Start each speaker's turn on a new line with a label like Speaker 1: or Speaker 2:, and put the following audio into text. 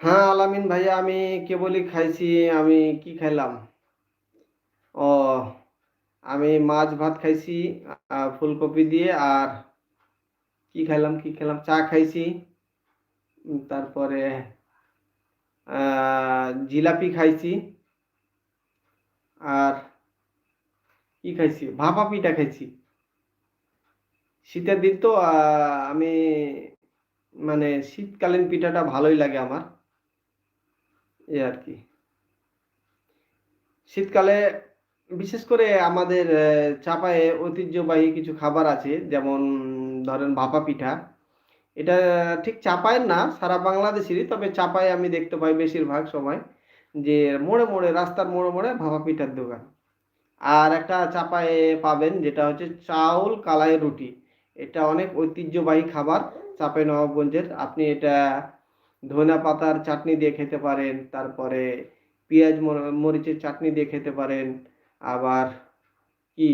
Speaker 1: হ্যাঁ আলামিন ভাইয়া, আমি কেবলই খাইছি। আমি কি খাইলাম? ও, আমি মাছ ভাত খাইছি ফুলকপি দিয়ে। আর কি খেলাম, চা খাইছি। তারপরে জিলাপি খাইছি। আর কি খাইছি, ভাপা পিঠা খাইছি। শীতের দিন তো আমি মানে শীতকালীন পিঠাটা ভালোই লাগে আমার, এই আর কি। শীতকালে বিশেষ করে আমাদের চাপায়ে ঐতিহ্যবাহী কিছু খাবার আছে, যেমন ধরেন ভাপা পিঠা। এটা ঠিক চাপায়ের না, সারা বাংলাদেশেরই, তবে চাপায়ে আমি দেখতে পাই বেশিরভাগ সময় যে মোড়ে মোড়ে, রাস্তার মোড়ে মোড়ে ভাপা পিঠার দোকান। আর একটা চাপায়ে পাবেন যেটা হচ্ছে চাউল কালাই রুটি। এটা অনেক ঐতিহ্যবাহী খাবার চাঁপাই নবাবগঞ্জের। আপনি এটা ধনা পাতার চাটনি দিয়ে খেতে পারেন, তারপরে পেঁয়াজ মরিচের চাটনি দিয়ে খেতে পারেন। আবার কি